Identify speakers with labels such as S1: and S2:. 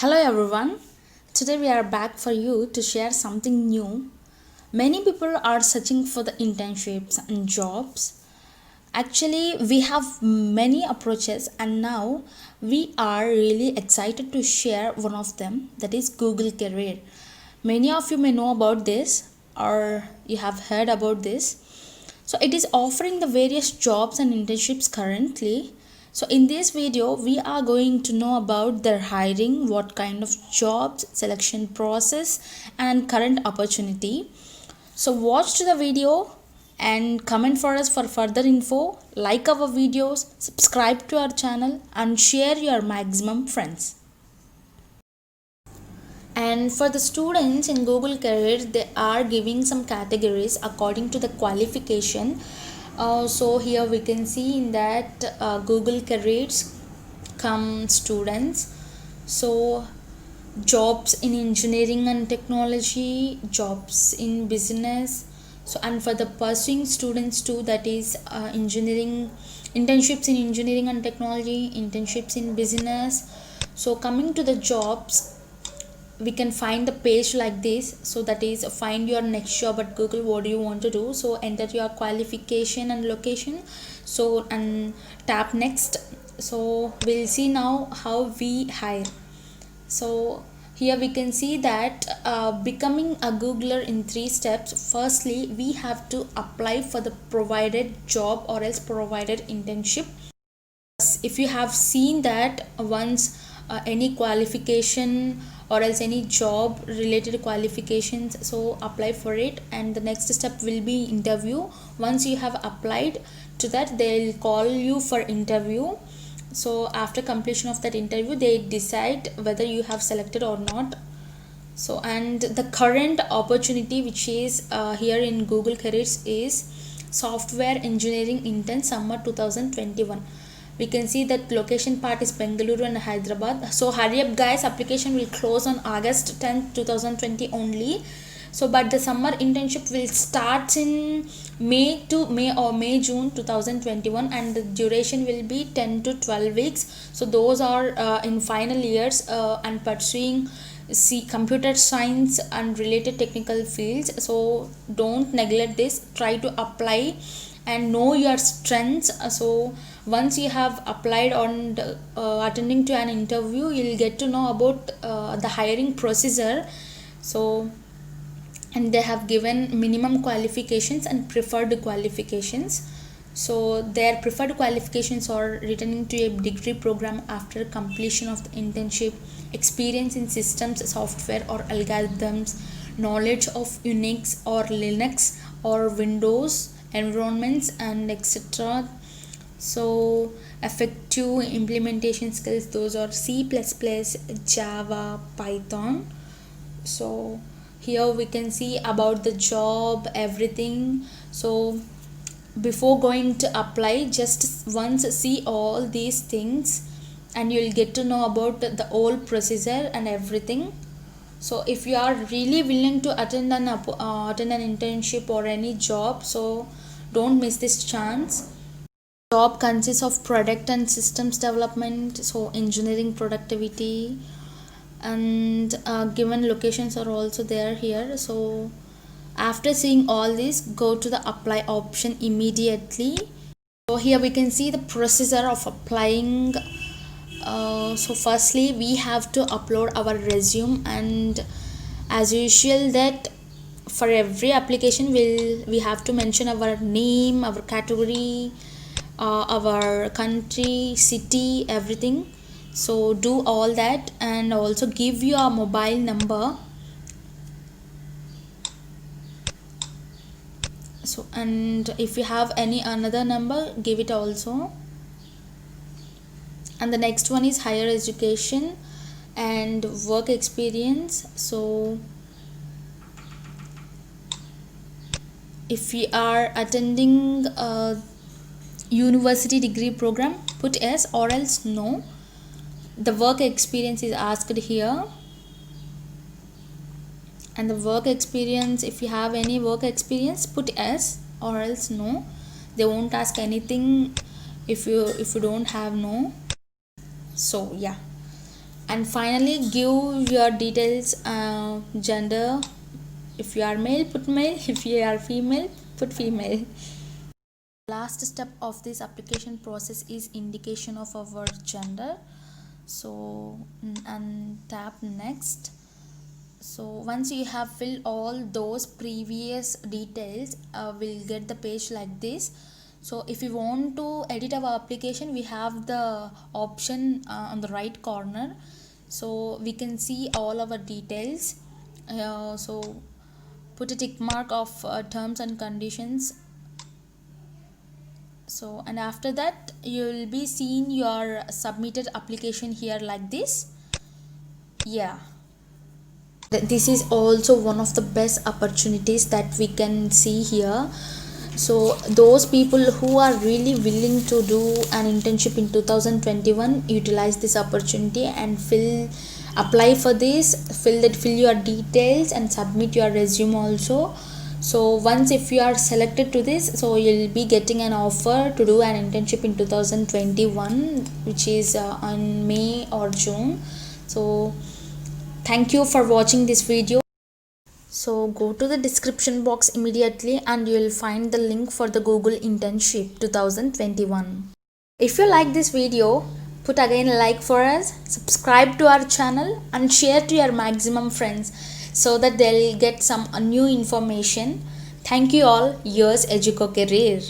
S1: Hello everyone. Today we are back for you to share something new. Many people are searching for the internships and jobs. Actually, we have many approaches and now we are really excited to share one of them, that is Google Career. Many of you may know about this or you have heard about this. So it is offering the various jobs and internships currently. So in this video we are going to know about their hiring, what kind of jobs, selection process and current opportunity. So watch the video and comment for us for further info, like our videos, subscribe to our channel and share your maximum friends. And for the students in Google Career, they are giving some categories according to the qualification. So here we can see in that Google Careers come students. So jobs in engineering and technology, jobs in business. So and for the pursuing students too, that is engineering, internships in engineering and technology, internships in business. So coming to the jobs, we can find the page like this. So that is find your next job at Google. What do you want to do? So enter your qualification and location, so and tap next. So we'll see now how we hire. So here we can see that becoming a Googler in 3 steps. Firstly, we have to apply for the provided job or else provided internship. If you have seen that once any qualification or else any job related qualifications, so apply for it, and the next step will be interview. Once you have applied to that, they'll call you for interview. So after completion of that interview, they decide whether you have selected or not. So and the current opportunity which is here in Google Careers is software engineering intern summer 2021. We can see that location part is Bengaluru and Hyderabad. So hurry up guys, application will close on August 10th 2020 only. So but the summer internship will start in May June 2021 and the duration will be 10 to 12 weeks. So those are in final years and pursuing computer science and related technical fields. So don't neglect this, try to apply and know your strengths. So once you have applied on attending to an interview, you'll get to know about the hiring procedure. So and they have given minimum qualifications and preferred qualifications. So their preferred qualifications are returning to a degree program after completion of the internship, experience in systems, software or algorithms, knowledge of Unix or Linux or Windows environments and etc. So effective implementation skills, those are C++, Java, Python. So here we can see about the job, everything. So before going to apply, just once see all these things and you'll get to know about the whole procedure and everything. So if you are really willing to attend an internship or any job, so don't miss this chance. Job consists of product and systems development, so engineering productivity, and given locations are also there here. So after seeing all this, go to the apply option immediately. So here we can see the procedure of applying. So firstly we have to upload our resume, and as usual that for every application we have to mention our name, our category, our country, city, everything. So do all that and also give your mobile number. So and if you have any another number, give it also. And the next one is higher education and work experience. So if we are attending a university degree program, put yes or else no. The work experience is asked here, and the work experience, if you have any work experience, put yes or else no. They won't ask anything if you don't have no. So yeah, And finally give your details, gender. If you are male, put male. If you are female, put female. Last step of this application process is indication of our gender. So and tap next. So once you have filled all those previous details, we'll get the page like this. So if you want to edit our application, we have the option on the right corner, so we can see all our details. So put a tick mark of terms and conditions. So and after that you will be seeing your submitted application here like this. Yeah, this is also one of the best opportunities that we can see here. So those people who are really willing to do an internship in 2021, utilize this opportunity and apply for this, fill your details and submit your resume also. So once if you are selected to this, so you'll be getting an offer to do an internship in 2021, which is on May or June. So thank you for watching this video. So go to the description box immediately and you will find the link for the Google internship 2021. If you like this video, put again a like for us, subscribe to our channel and share to your maximum friends so that they'll get some new information. Thank you all. Yours Educo Career.